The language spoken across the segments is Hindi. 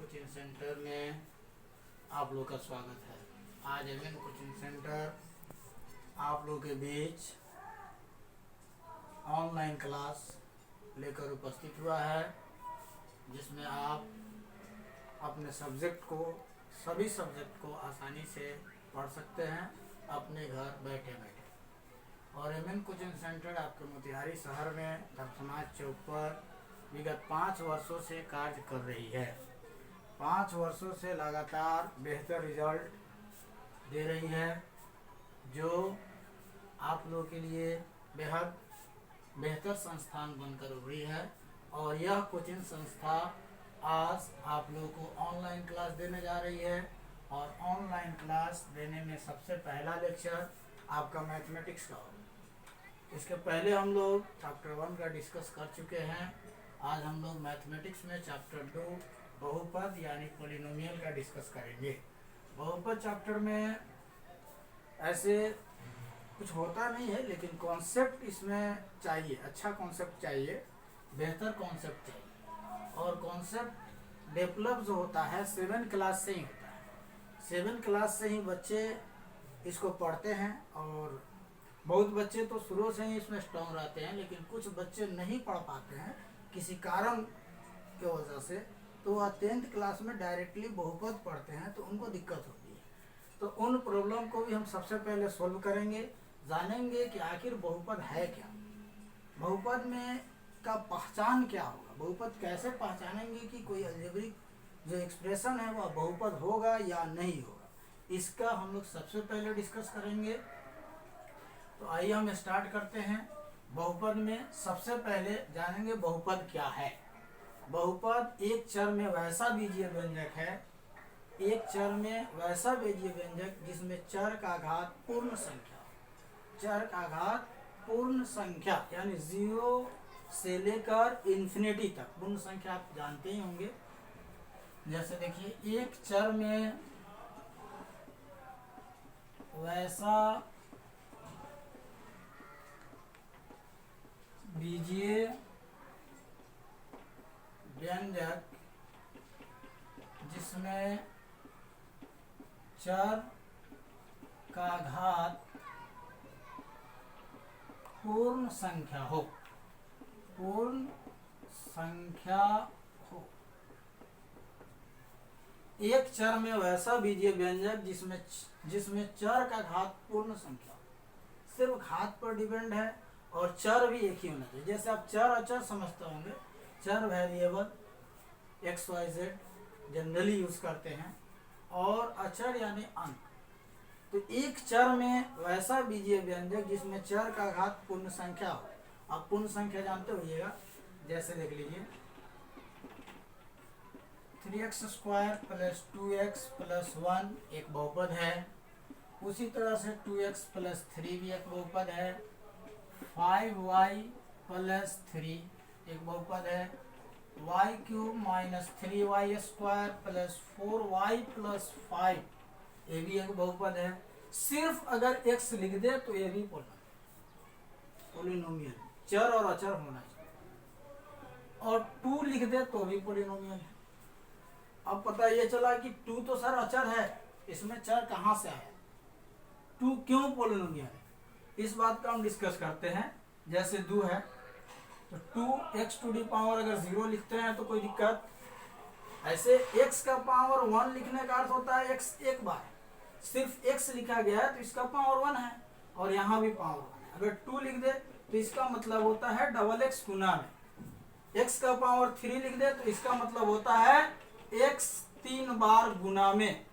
कोचिंग सेंटर में आप लोग का स्वागत है। आज एमएन कोचिंग सेंटर आप लोग के बीच ऑनलाइन क्लास लेकर उपस्थित हुआ है, जिसमें आप अपने सभी सब्जेक्ट को आसानी से पढ़ सकते हैं अपने घर बैठे बैठे। और एमएन कोचिंग सेंटर आपके मोतिहारी शहर में धर्मसमाज चौक पर विगत 5 वर्षों से कार्य कर रही है। 5 वर्षों से लगातार बेहतर रिजल्ट दे रही है, जो आप लोगों के लिए बेहद बेहतर संस्थान बनकर उभरी है। और यह कोचिंग संस्था आज आप लोगों को ऑनलाइन क्लास देने जा रही है। और ऑनलाइन क्लास देने में सबसे पहला लेक्चर आपका मैथमेटिक्स का होगा। इसके पहले हम लोग चैप्टर 1 का डिस्कस कर चुके हैं। आज हम लोग मैथमेटिक्स में चैप्टर 2 बहुपद यानी पॉलिनोमियल का डिस्कस करेंगे। बहुपद चैप्टर में ऐसे कुछ होता नहीं है, लेकिन कॉन्सेप्ट इसमें चाहिए, अच्छा कॉन्सेप्ट चाहिए, बेहतर कॉन्सेप्ट चाहिए। और कॉन्सेप्ट डेवलप जो होता है 7 क्लास से ही होता है। 7 क्लास से ही बच्चे इसको पढ़ते हैं। और बहुत बच्चे तो शुरू से ही इसमें स्ट्रॉन्ग रहते हैं, लेकिन कुछ बच्चे नहीं पढ़ पाते हैं किसी कारण की वजह से, तो वह 10th क्लास में डायरेक्टली बहुपद पढ़ते हैं तो उनको दिक्कत होती है। तो उन प्रॉब्लम को भी हम सबसे पहले सॉल्व करेंगे, जानेंगे कि आखिर बहुपद है क्या, बहुपद में का पहचान क्या होगा, बहुपद कैसे पहचानेंगे कि कोई अलजेब्रिक जो एक्सप्रेशन है वह बहुपद होगा या नहीं होगा, इसका हम लोग सबसे पहले डिस्कस करेंगे। तो आइए हम स्टार्ट करते हैं। बहुपद में सबसे पहले जानेंगे बहुपद क्या है। बहुपद एक चर में वैसा बीजीय व्यंजक है, एक चर में वैसा बीजीय व्यंजक जिसमें चर का घात पूर्ण संख्या, चर का घात पूर्ण संख्या यानी 0 से लेकर इन्फिनिटी तक पूर्ण संख्या आप जानते ही होंगे। जैसे देखिए, एक चर में वैसा बीजीय व्यंजक जिसमें चर का घात पूर्ण संख्या हो, पूर्ण संख्या हो। एक चर में वैसा बीजीय व्यंजक जिसमें चर का घात पूर्ण संख्या हो। सिर्फ घात पर डिपेंड है और चर भी एक ही होना चाहिए। जैसे आप चर अचर समझते होंगे, चर वेरिएबल XYZ जनरली यूज करते हैं, और अचर यानी अंक। तो एक चर में वैसा बीजीय व्यंजक जिसमें चर का घात पूर्ण संख्या हो। आप पूर्ण संख्या जानते होइएगा, जैसे देख लीजिए 3x² + 2x + 1 एक बहुपद है। उसी तरह से 2x + 3 भी एक बहुपद है। 5y + 3 एक बहुपद है। y³ - 3y² + 4y + 5 ये भी एक बहुपद है। सिर्फ अगर x लिख दे तो ये भी पॉलिनोमियल, चर और अचर होना चाहिए। और 2 लिख दे तो भी पॉलिनोमियल है। अब पता ये चला कि 2 तो सर अचर है, इसमें चर कहाँ से आया, 2 क्यों पॉलिनोमियल है, इस बात का हम डिस्कस करते हैं। जैसे 2 है तो 2x⁴ अगर 0 लिखते हैं तो कोई दिक्कत। ऐसे x का पावर 1 लिखने का अर्थ होता है x एक बार, सिर्फ x लिखा गया है तो इसका पावर 1 है, और यहाँ भी पावर 1 है। अगर 2 लिख दे तो इसका मतलब होता है XX गुना में। x का पावर 3 लिख दे तो इसका मतलब होता है x 3 बार गुना में।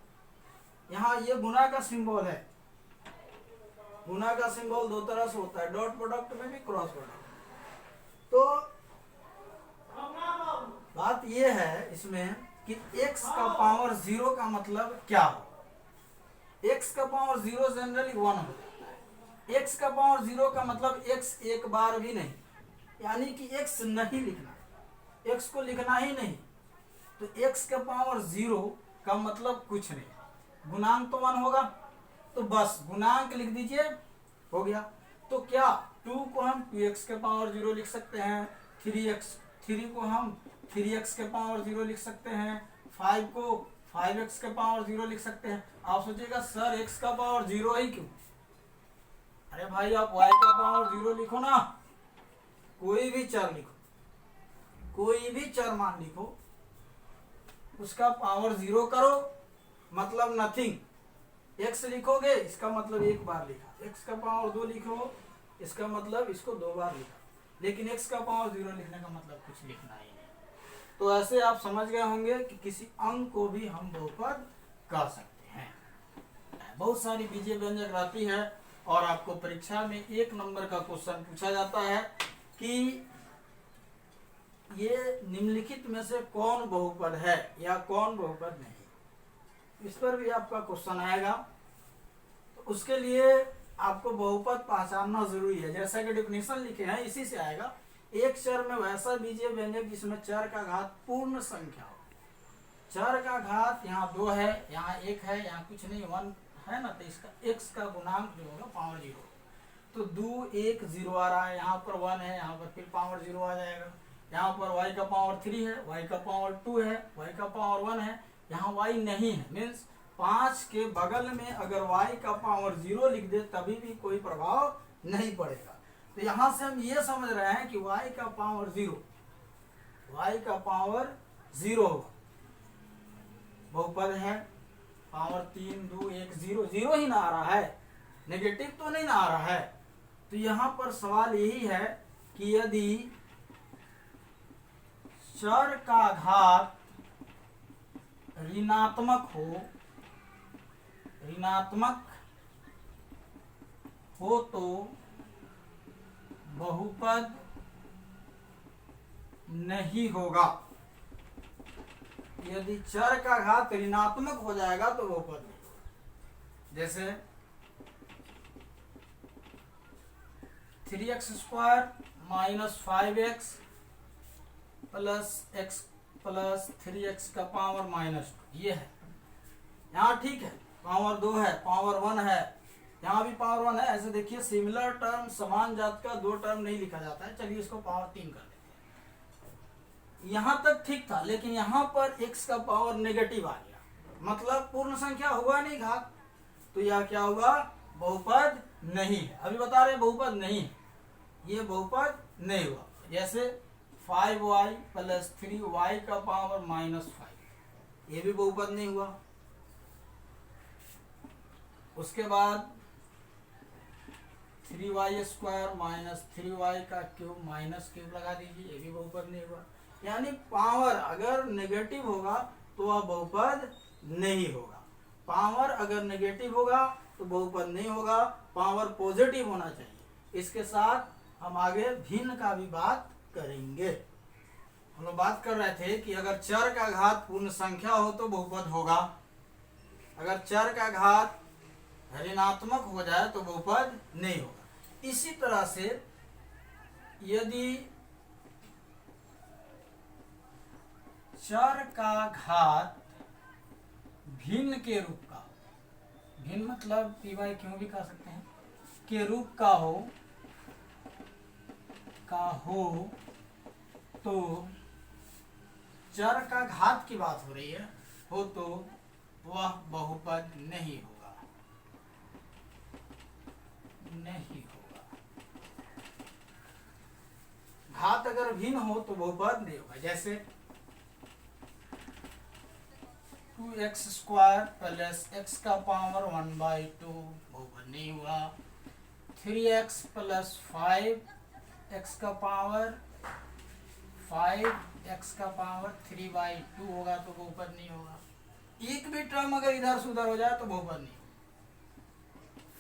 यहाँ ये गुना का सिंबल है। गुना का सिंबल 2 तरह से होता है, डॉट प्रोडक्ट में भी, क्रॉस प्रोडक्ट। तो बात ये है इसमें कि x का पावर 0 का मतलब क्या हो। x का पावर 0 जनरली 1 हो जाता है। x का पावर 0 का मतलब x एक बार भी नहीं, यानी कि x नहीं लिखना, x को लिखना ही नहीं। तो x का पावर 0 का मतलब कुछ नहीं, गुणांक तो 1 होगा, तो बस गुणांक लिख दीजिए, हो गया। तो क्या 2 को हम 2x के पावर 0 लिख सकते हैं, 3 को हम 3x के पावर 0 लिख सकते हैं, 5 को 5x का पावर 0 लिख सकते हैं। आप सोचिएगा सर x का पावर 0 ही क्यों? अरे भाई आप y का पावर 0 लिखो ना, कोई भी चर लिखो, कोई भी चर मान लिखो, उसका पावर 0 करो, मतलब नथिंग। x लिखोगे इसका मतलब एक बार लिखा, x का पावर 2 लिखो इसका मतलब इसको 2 बार लिखा, लेकिन x का पावर 0 लिखने का मतलब कुछ लिखना ही नहीं। तो ऐसे आप समझ गए होंगे कि किसी अंक को भी हम बहुपद कर सकते हैं। बहुत सारी बीजीय व्यंजक रहती है और आपको परीक्षा में 1 नंबर का क्वेश्चन पूछा जाता है कि ये निम्नलिखित में से कौन बहुपद है या कौन बहुपद नहीं। इस पर भी आपका क्वेश्चन आएगा, तो उसके लिए आपको बहुपद पहचानना जरूरी है। जैसा कि डेफिनेशन लिखे हैं इसी से आएगा। एक चर में वैसा बीजीय व्यंजक जिसमें चर का घात पूर्ण संख्या हो। चर का घात यहाँ 2 है, यहाँ 1 है, यहाँ कुछ नहीं 1 है ना, तो इसका x का गुणांक जो होगा पावर 0, तो 2 1 0 आ रहा है, यहाँ पर 1 है, यहाँ पर फिर पावर 0 आ जाएगा। यहाँ पर y का पावर 3 है, y का पावर 2 है, y का पावर 1 है, यहाँ y नहीं है, मीन्स 5 के बगल में अगर y का पावर 0 लिख दे तभी भी कोई प्रभाव नहीं पड़ेगा। तो यहाँ से हम ये समझ रहे हैं कि y का पावर 0, y का पावर 0 बहुपद है। पावर 3 2 1 0 0 ही ना आ रहा है, नेगेटिव तो नहीं ना आ रहा है। तो यहाँ पर सवाल यही है कि यदि चर का घात ऋणात्मक हो तो बहुपद नहीं होगा। यदि चर का घात ऋणात्मक हो जाएगा तो बहुपद नहीं होगा। जैसे 3x² minus 5x plus x plus 3x का पावर माइनस 2, ये है। यहाँ ठीक है, पावर 2 है, पावर 1 है, यहाँ भी पावर 1 है। ऐसे देखिए सिमिलर टर्म, समान जात का 2 टर्म नहीं लिखा जाता है। चलिए इसको पावर 3 कर देते हैं। यहाँ तक ठीक था, लेकिन यहाँ पर x का पावर नेगेटिव आ गया, मतलब पूर्ण संख्या हुआ नहीं घात, तो यह क्या हुआ? बहुपद नहीं है। अभी बता रहे बहुपद नहीं है, ये बहुपद नहीं हुआ। जैसे 5y प्लस 3y का पावर माइनस 5, ये भी बहुपद नहीं हुआ। उसके बाद 3y² माइनस 3y का क्यूब माइनस क्यूब लगा दीजिए, ये भी बहुपद नहीं हुआ। यानी पावर अगर नेगेटिव होगा तो वह बहुपद नहीं होगा। पावर अगर नेगेटिव होगा तो बहुपद नहीं होगा, पावर पॉजिटिव होना चाहिए। इसके साथ हम आगे भिन्न का भी बात करेंगे। हम लोग बात कर रहे थे कि अगर चर का घात पूर्ण संख्या हो तो बहुपद होगा, अगर चर का घात ऋणात्मक हो जाए तो बहुपद नहीं होगा। इसी तरह से यदि चर का घात भिन्न के रूप का, भिन्न मतलब पी बाई क्यों भी कह सकते हैं, के रूप का हो तो चर का घात की बात हो रही है, हो तो वह बहुपद नहीं होगा, नहीं होगा। घात अगर भिन्न हो तो बहुपद नहीं होगा। जैसे 2x² प्लस x का पावर 1/2 बहुपद नहीं हुआ। 3x प्लस 5x का पावर 5x का पावर 3/2 होगा तो बहुपद नहीं होगा। एक भी टर्म अगर इधर से उधर हो जाए तो बहुपद नहीं होगा।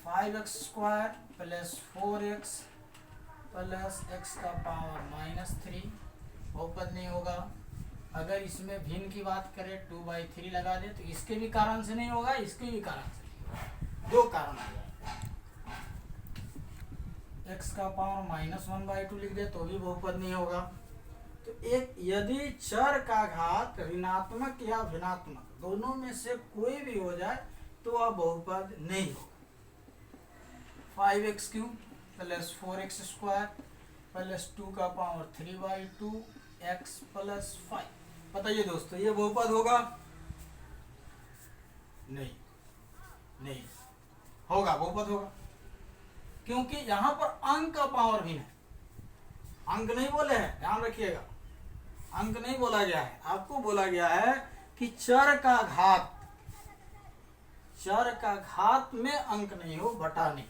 5x² plus 4x plus x का पावर -3 बहुपद नहीं होगा। अगर इसमें भिन्न की बात करें 2/3 लगा दे तो इसके भी कारण से नहीं होगा, इसके भी कारण से नहीं होगा। दो कारण आ जाए। x का पावर -1/2 लिख दे तो भी बहुपद नहीं होगा। तो एक यदि चर का घात ऋणात्मक या धनात्मक दोनों में से कोई भी हो जाए तो वह बहुपद नहीं होगा। 5x³ प्लस 4x² प्लस 2 का पावर 3/2 x प्लस 5, बताइए दोस्तों ये बहुपद होगा? नहीं, नहीं होगा, बहुपद होगा, क्योंकि यहाँ पर अंक का पावर भिन्न है। अंक नहीं बोले हैं, ध्यान रखिएगा, अंक नहीं बोला गया है, आपको बोला गया है कि चर का घात, चर का घात में अंक नहीं हो, बटा नहीं,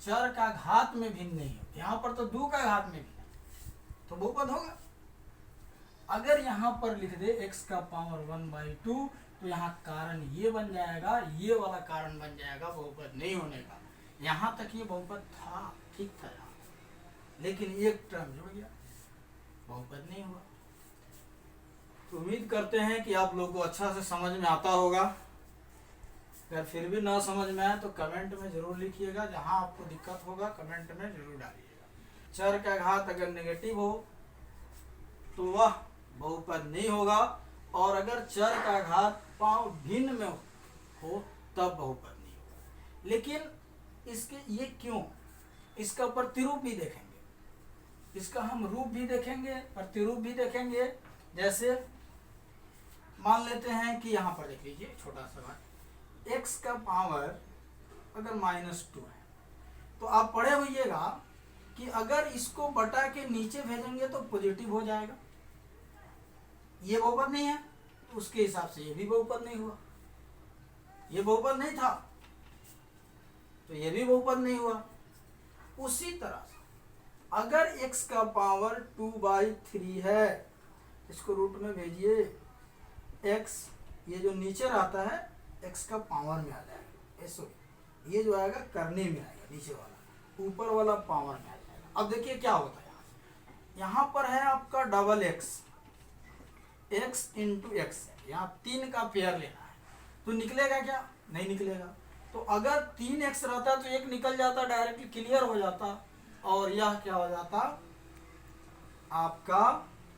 चर का घात में भिन्न नहीं हो। यहाँ पर तो 2 का घात में भिन्न है, तो बहुपद होगा। अगर यहाँ पर लिख दे x का पावर 1/2 तो यहाँ कारण ये बन जाएगा, ये वाला कारण बन जाएगा बहुपद नहीं होने का। यहाँ तक ये बहुपद था, ठीक था यहाँ, लेकिन एक टर्म जुड़ गया, बहुपद नहीं हुआ। तो उम्मीद करते हैं कि आप लोगों को अच्छा से समझ में आता होगा। अगर फिर भी ना समझ में आए तो कमेंट में जरूर लिखिएगा, जहां आपको दिक्कत होगा कमेंट में जरूर डालिएगा। चर का घात अगर नेगेटिव हो तो वह बहुपद नहीं होगा, और अगर चर का घात पाँव भिन्न में हो तब बहुपद नहीं होगा। लेकिन इसके ये क्यों, इसका प्रतिरूप भी देखेंगे, इसका हम रूप भी देखेंगे, प्रतिरूप भी देखेंगे। जैसे मान लेते हैं कि यहाँ पर देख लीजिए छोटा सा बात, x का पावर अगर -2 है तो आप पढ़े होइएगा कि अगर इसको बटा के नीचे भेजेंगे तो पॉजिटिव हो जाएगा, ये बहुपद नहीं है, तो उसके हिसाब से ये भी बहुपद नहीं हुआ। ये बहुपद नहीं था तो ये भी बहुपद नहीं हुआ। उसी तरह से अगर x का पावर 2/3 है, इसको रूट में भेजिए, x ये जो नीचे रहता है x का पावर में आ जाएगा, सॉरी ये जो आएगा करने में आएगा, नीचे वाला ऊपर वाला पावर में आ जाएगा। अब देखिए क्या होता है, यहाँ पर है आपका double x, x into x है, यहाँ 3 का पेयर लेना है, तो निकलेगा क्या, नहीं निकलेगा। तो अगर 3x रहता तो एक निकल जाता, डायरेक्टली क्लियर हो जाता, और यह क्या हो जाता, आपका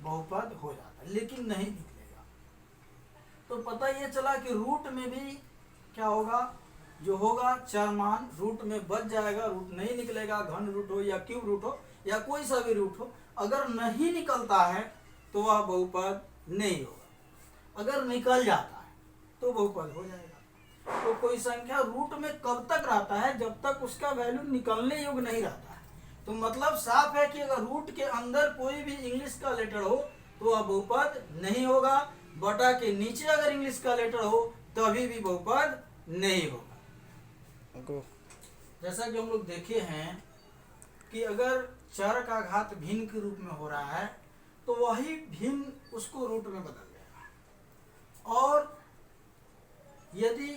बहुपद हो जाता, लेकिन नहीं निकलेगा। तो पता ये चला कि रूट में भी क्या होगा, जो होगा चर मान रूट में बच जाएगा, रूट नहीं निकलेगा, घन रूट हो या क्यूब रूट हो या कोई सा भी रूट हो, अगर नहीं निकलता है तो वह बहुपद नहीं होगा, अगर निकल जाता है तो बहुपद हो जाएगा। तो कोई संख्या रूट में कब तक रहता है, जब तक उसका वैल्यू निकलने योग्य नहीं रहता है। तो मतलब साफ है कि अगर रूट के अंदर कोई भी इंग्लिश का लेटर हो तो वह बहुपद नहीं होगा, बटा के नीचे अगर इंग्लिश का लेटर हो तभी भी बहुपद नहीं होगा। जैसा कि हम लोग देखे हैं कि अगर चर का घात भिन्न के रूप में हो रहा है तो वही भिन्न उसको रूट में बदल देगा, और यदि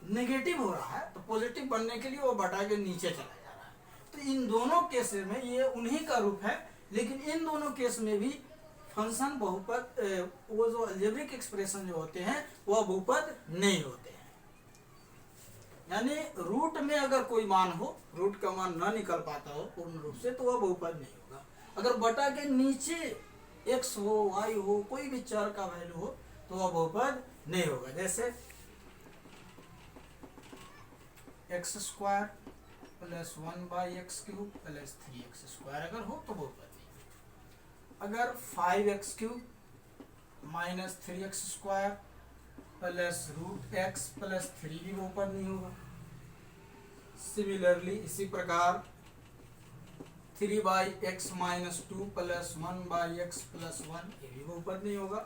नेगेटिव हो रहा है तो पॉजिटिव बनने के लिए वो बटा के नीचे चला जा रहा है। तो इन दोनों केस में ये उन्हीं का रूप है, लेकिन इन दोनों केस में भी फंक्शन बहुपद, वो जो अलजेब्रिक एक्सप्रेशन जो होते हैं वह बहुपद नहीं होते हैं। यानी रूट में अगर कोई मान हो, रूट का मान ना निकल पाता हो पूर्ण रूप से, तो वह बहुपद नहीं होगा। अगर बटा के नीचे x हो, y हो, कोई भी चर का वैल्यू हो तो वह बहुपद नहीं होगा। जैसे x² plus 1/x³ plus 3x² अगर हो तो बहुपद नहीं। अगर 5x³ minus 3x² plus √x plus 3 भी बहुपद नहीं होगा। सिमिलरली इसी प्रकार 3/x minus 2 plus 1/x plus 1 ये भी बहुपद नहीं होगा।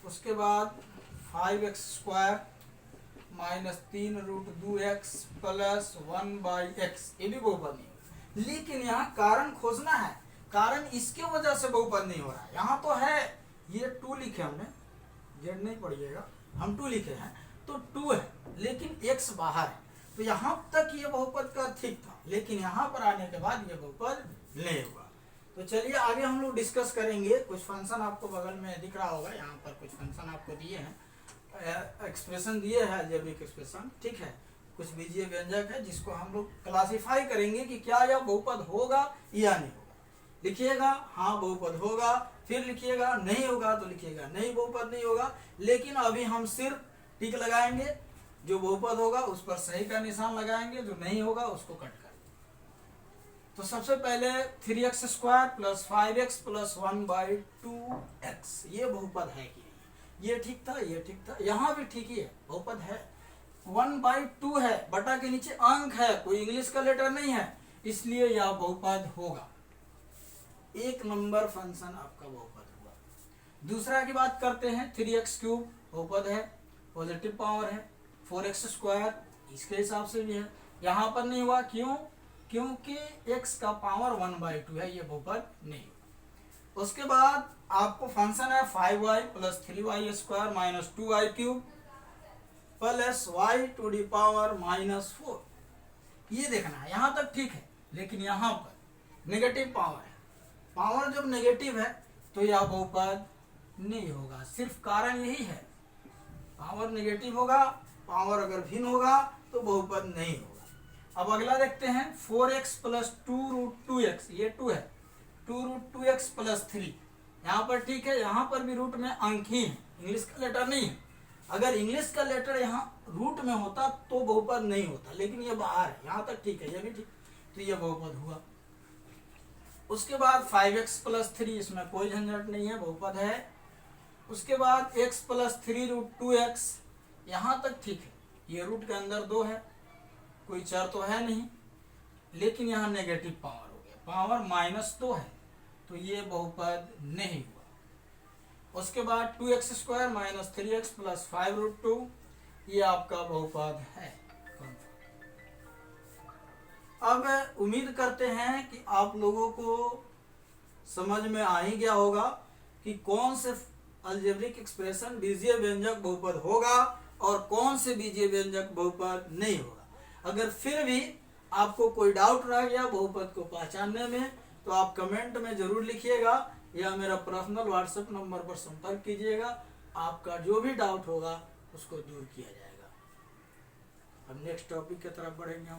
उसके बाद 5x² minus 3√2x plus 1/x ये भी बहुपद नहीं होगा। लेकिन यहाँ कारण खोजना है, कारण इसके वजह से बहुपद नहीं हो रहा है। यहाँ तो है, ये 2 लिखे हमने, जेड नहीं पढ़िएगा, हम 2 लिखे हैं तो 2 है, लेकिन x बाहर है, तो यहाँ तक ये बहुपद का ठीक था, लेकिन यहाँ पर आने के बाद ये बहुपद नहीं हुआ। तो चलिए आगे हम लोग डिस्कस करेंगे। कुछ फंक्शन आपको बगल में दिख रहा होगा, यहाँ पर कुछ फंक्शन आपको दिए हैं, एक्सप्रेशन दिए हैं, अलजेब्रिक एक्सप्रेशन, ठीक है, कुछ बीजीय व्यंजक है जिसको हम लोग क्लासिफाई करेंगे कि क्या यह बहुपद होगा या नहीं होगा। लिखिएगा हाँ बहुपद होगा, फिर लिखिएगा नहीं होगा तो लिखिएगा नहीं बहुपद नहीं होगा। लेकिन अभी हम सिर्फ टिक लगाएंगे, जो बहुपद होगा उस पर सही का निशान लगाएंगे, जो नहीं होगा उसको कट कर। तो सबसे पहले 3x² plus 5x plus 1/2x ये बहुपद है कि नहीं, ये ठीक था, ये ठीक था, यहाँ भी ठीक ही है, बहुपद है। 1/2 है, बटा के नीचे अंक है, कोई इंग्लिश का लेटर नहीं है, इसलिए यह बहुपद होगा। एक नंबर फंक्शन आपका बहुपद हुआ। दूसरा की बात करते हैं, 3x³ बहुपद है, पॉजिटिव पावर है, 4x² इसके हिसाब से भी है। यहाँ पर नहीं हुआ, क्यों? क्योंकि x का पावर 1/2 है, ये बहुपद नहीं हुआ। उसके बाद आपको फंक्शन है 5y + 3y² - 2y³ + y⁻⁻⁴। ये देखना है, यहाँ तक ठीक है, लेकिन यहाँ पर नेगेटिव पावर है। पावर जब नेगेटिव है तो यह बहुपद नहीं होगा। सिर्फ कारण यही है, पावर नेगेटिव होगा, पावर अगर भिन्न होगा तो बहुपद नहीं होगा। अब अगला देखते हैं, 4x + 2√2x, ये 2 है, 2√2x + 3, यहाँ पर ठीक है, यहाँ पर भी रूट में अंक ही है, इंग्लिश का लेटर नहीं है। अगर इंग्लिश का लेटर यहाँ रूट में होता तो बहुपद नहीं होता, लेकिन ये बाहर है, यहाँ तक ठीक है, ये भी ठीक, तो ये बहुपद हुआ। उसके बाद 5x + 3, इसमें कोई झंझट नहीं है, बहुपद है। उसके बाद x + 3√2x, यहाँ तक ठीक है, ये रूट के अंदर 2 है, कोई चर तो है नहीं, लेकिन यहाँ नेगेटिव पावर हो गया, पावर -2 है, तो ये बहुपद नहीं हुआ। उसके बाद 2x² - 3x + 5√2, ये आपका बहुपद है। अब उम्मीद करते हैं कि आप लोगों को समझ में आ ही गया होगा कि कौन से अलजेब्रिक एक्सप्रेशन बीजीय व्यंजक बहुपद होगा और कौन से बीजीय व्यंजक बहुपद नहीं होगा। अगर फिर भी आपको कोई डाउट रह गया बहुपद को पहचानने में, तो आप कमेंट में जरूर लिखिएगा या मेरा पर्सनल व्हाट्सएप नंबर पर संपर्क कीजिएगा। आपका जो भी डाउट होगा उसको दूर किया जाएगा। अब नेक्स्ट टॉपिक की तरफ बढ़ेंगे।